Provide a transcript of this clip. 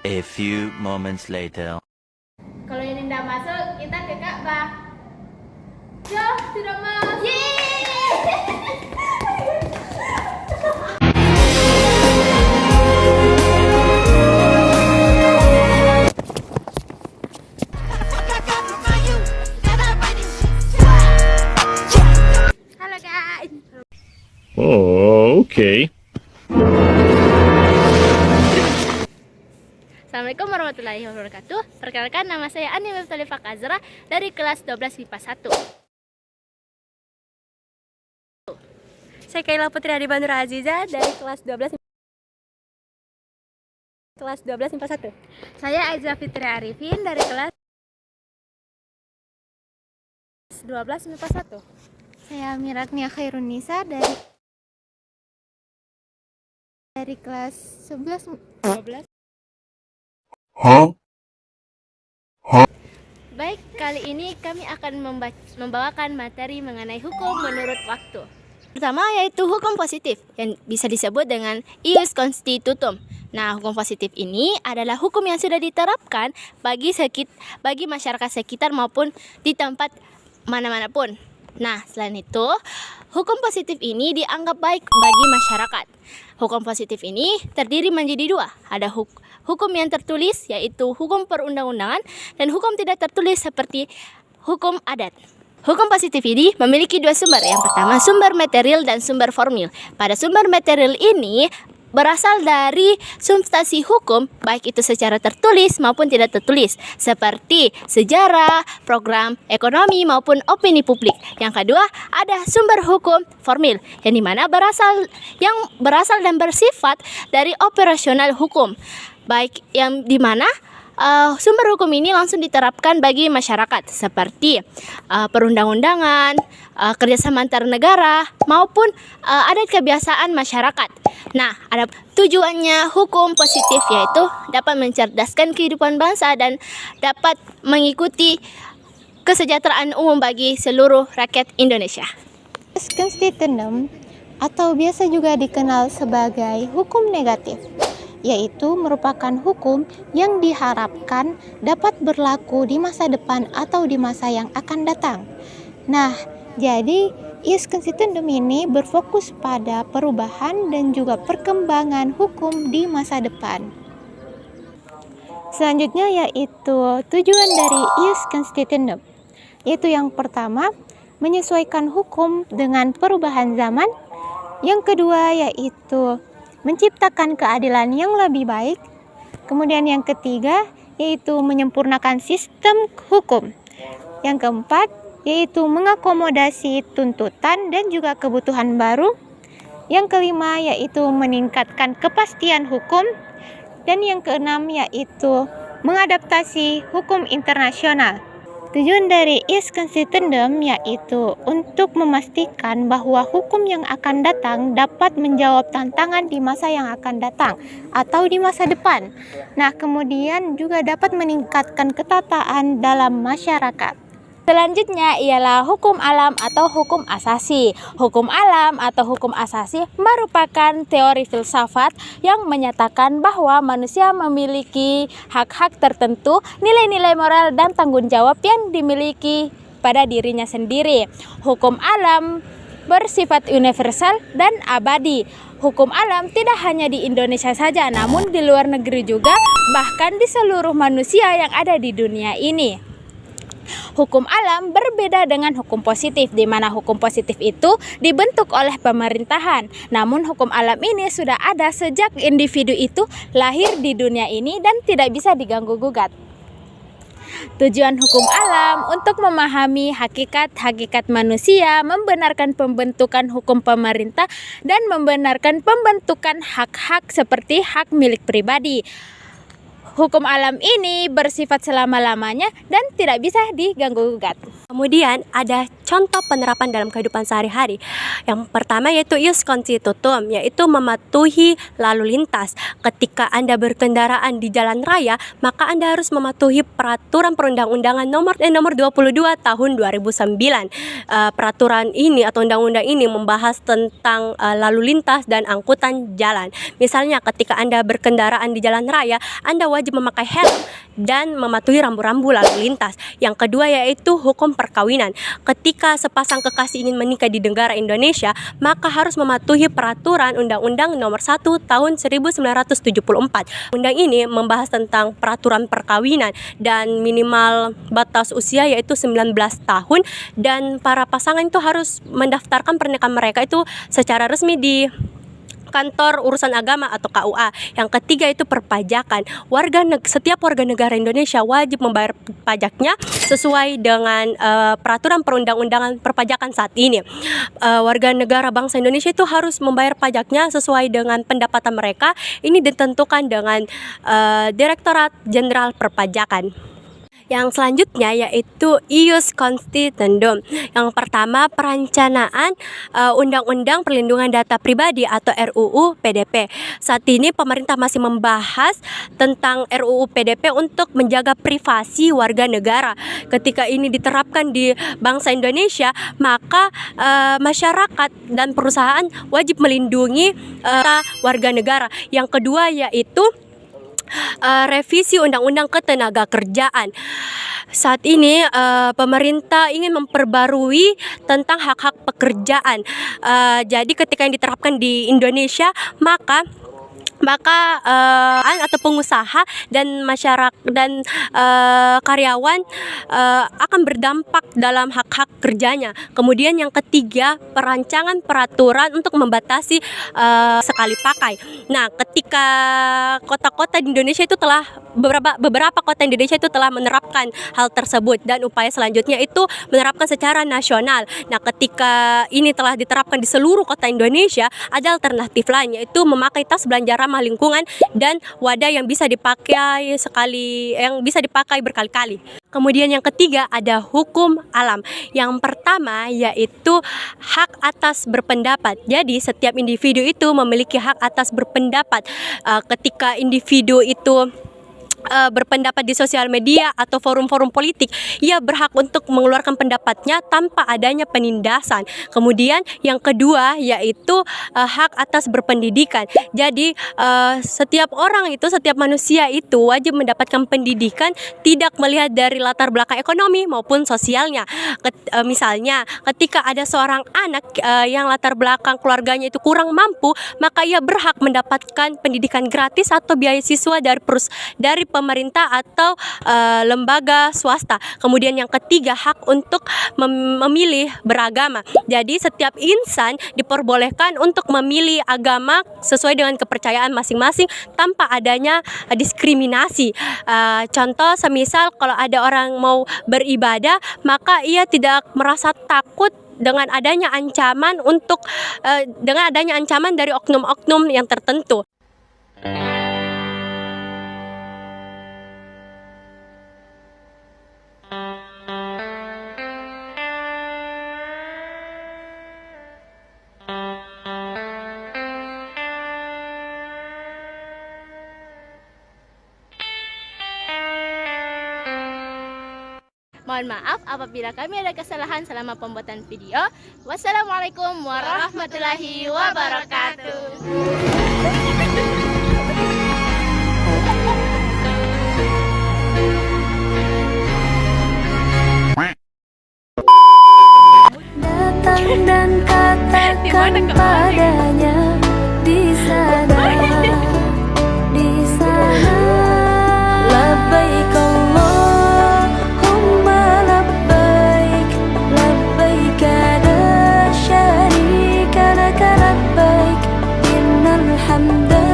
A few moments later. Kalau yang tidak masuk, kita ke Ka'bah. Yo, sudah masuk. Halo guys. Oh, okay. Assalamualaikum warahmatullahi wabarakatuh. Perkenalkan, nama saya Ani Miftalifah Azra dari kelas 12 MIPA 1. Saya Kaila Putri Adi Bandura Aziza dari kelas 12 MIPA 1. Saya Aiza Fitri Arifin dari kelas 12 MIPA 1. Saya Miratnia Khairunisa dari kelas 11 12. Baik, kali ini kami akan membawakan materi mengenai hukum menurut waktu. Pertama yaitu hukum positif yang bisa disebut dengan ius constitutum. Nah, hukum positif ini adalah hukum yang sudah diterapkan bagi masyarakat sekitar maupun di tempat mana-manapun. Nah, selain itu, hukum positif ini dianggap baik bagi masyarakat. Hukum positif ini terdiri menjadi dua. Ada hukum yang tertulis, yaitu hukum perundang-undangan, dan hukum tidak tertulis seperti hukum adat. Hukum positif ini memiliki dua sumber. Yang pertama, sumber material dan sumber formil. Pada sumber material ini berasal dari substansi hukum, baik itu secara tertulis maupun tidak tertulis, seperti sejarah, program ekonomi maupun opini publik. Yang kedua, ada sumber hukum formil, yang dimana berasal dan bersifat dari operasional hukum, baik yang dimana sumber hukum ini langsung diterapkan bagi masyarakat, seperti perundang-undangan, kerjasama antar negara, maupun adat kebiasaan masyarakat. Nah, ada tujuannya hukum positif, yaitu dapat mencerdaskan kehidupan bangsa dan dapat mengikuti kesejahteraan umum bagi seluruh rakyat Indonesia. Ius constitutum atau biasa juga dikenal sebagai hukum negatif, yaitu merupakan hukum yang diharapkan dapat berlaku di masa depan atau di masa yang akan datang. Nah, jadi ius constitutum ini berfokus pada perubahan dan juga perkembangan hukum di masa depan. Selanjutnya yaitu tujuan dari ius constitutum, yaitu yang pertama, menyesuaikan hukum dengan perubahan zaman. Yang kedua yaitu menciptakan keadilan yang lebih baik. Kemudian yang ketiga yaitu menyempurnakan sistem hukum. Yang keempat yaitu mengakomodasi tuntutan dan juga kebutuhan baru. Yang kelima yaitu meningkatkan kepastian hukum. Dan yang keenam yaitu mengadaptasi hukum internasional. Tujuan dari ius constitutum yaitu untuk memastikan bahwa hukum yang akan datang dapat menjawab tantangan di masa yang akan datang atau di masa depan. Nah, kemudian juga dapat meningkatkan ketataan dalam masyarakat. Selanjutnya ialah hukum alam atau hukum asasi. Hukum alam atau hukum asasi merupakan teori filsafat yang menyatakan bahwa manusia memiliki hak-hak tertentu, nilai-nilai moral dan tanggung jawab yang dimiliki pada dirinya sendiri. Hukum alam bersifat universal dan abadi. Hukum alam tidak hanya di Indonesia saja, namun di luar negeri juga, bahkan di seluruh manusia yang ada di dunia ini. Hukum alam berbeda dengan hukum positif, di mana hukum positif itu dibentuk oleh pemerintahan. Namun hukum alam ini sudah ada sejak individu itu lahir di dunia ini dan tidak bisa diganggu-gugat. Tujuan hukum alam untuk memahami hakikat manusia, membenarkan pembentukan hukum pemerintah, dan membenarkan pembentukan hak-hak seperti hak milik pribadi. Hukum alam ini bersifat selama-lamanya dan tidak bisa diganggu-gugat. Kemudian ada contoh penerapan dalam kehidupan sehari-hari. Yang pertama yaitu ius constitutum, yaitu mematuhi lalu lintas. Ketika Anda berkendaraan di jalan raya, maka Anda harus mematuhi peraturan perundang-undangan nomor 22 tahun 2009. Peraturan ini atau undang-undang ini membahas tentang lalu lintas dan angkutan jalan. Misalnya ketika Anda berkendaraan di jalan raya, Anda wajib wajib memakai helm dan mematuhi rambu-rambu lalu lintas. Yang kedua yaitu hukum perkawinan. Ketika sepasang kekasih ingin menikah di negara Indonesia, maka harus mematuhi peraturan Undang-Undang Nomor 1 Tahun 1974. Undang ini membahas tentang peraturan perkawinan dan minimal batas usia yaitu 19 tahun, dan para pasangan itu harus mendaftarkan pernikahan mereka itu secara resmi di Kantor Urusan Agama atau KUA. Yang ketiga itu perpajakan. Setiap warga negara Indonesia wajib membayar pajaknya sesuai dengan peraturan perundang-undangan perpajakan saat ini. Warga negara bangsa Indonesia itu harus membayar pajaknya sesuai dengan pendapatan mereka. Ini ditentukan dengan Direktorat Jenderal Perpajakan. Yang selanjutnya yaitu ius constituendum. Yang pertama, perencanaan Undang-Undang Perlindungan Data Pribadi atau RUU PDP. Saat ini pemerintah masih membahas tentang RUU PDP untuk menjaga privasi warga negara. Ketika ini diterapkan di bangsa Indonesia, maka masyarakat dan perusahaan wajib melindungi warga negara. Yang kedua yaitu revisi Undang-Undang Ketenagakerjaan. Saat ini pemerintah ingin memperbarui tentang hak-hak pekerjaan. Jadi ketika yang diterapkan di Indonesia, maka atau pengusaha dan masyarakat dan karyawan akan berdampak dalam hak-hak kerjanya. Kemudian yang ketiga, perancangan peraturan untuk membatasi sekali pakai. Nah, ketika kota-kota di Indonesia itu telah beberapa kota Indonesia itu telah menerapkan hal tersebut, dan upaya selanjutnya itu menerapkan secara nasional. Nah, ketika ini telah diterapkan di seluruh kota Indonesia, ada alternatif lain yaitu memakai tas belanja ramah lingkungan dan wadah yang bisa dipakai berkali-kali. Kemudian yang ketiga ada hukum alam. Yang pertama yaitu hak atas berpendapat. Jadi setiap individu itu memiliki hak atas berpendapat. Ketika individu itu berpendapat di sosial media atau forum-forum politik, ia berhak untuk mengeluarkan pendapatnya tanpa adanya penindasan. Kemudian yang kedua yaitu hak atas berpendidikan. Jadi setiap manusia itu wajib mendapatkan pendidikan, tidak melihat dari latar belakang ekonomi maupun sosialnya. Misalnya ketika ada seorang anak yang latar belakang keluarganya itu kurang mampu, maka ia berhak mendapatkan pendidikan gratis atau beasiswa dari pemerintah atau lembaga swasta. Kemudian yang ketiga, hak untuk memilih beragama. Jadi setiap insan diperbolehkan untuk memilih agama sesuai dengan kepercayaan masing-masing tanpa adanya diskriminasi. Contoh semisal kalau ada orang mau beribadah, maka ia tidak merasa takut dengan adanya ancaman dari oknum-oknum yang tertentu. Mohon maaf apabila kami ada kesalahan selama pembuatan video. Wassalamualaikum warahmatullahi wabarakatuh. Datang dan katakan padanya di sana, labbaik Allahumma labbaik, labbaik la syarika laka labbaik, innal hamda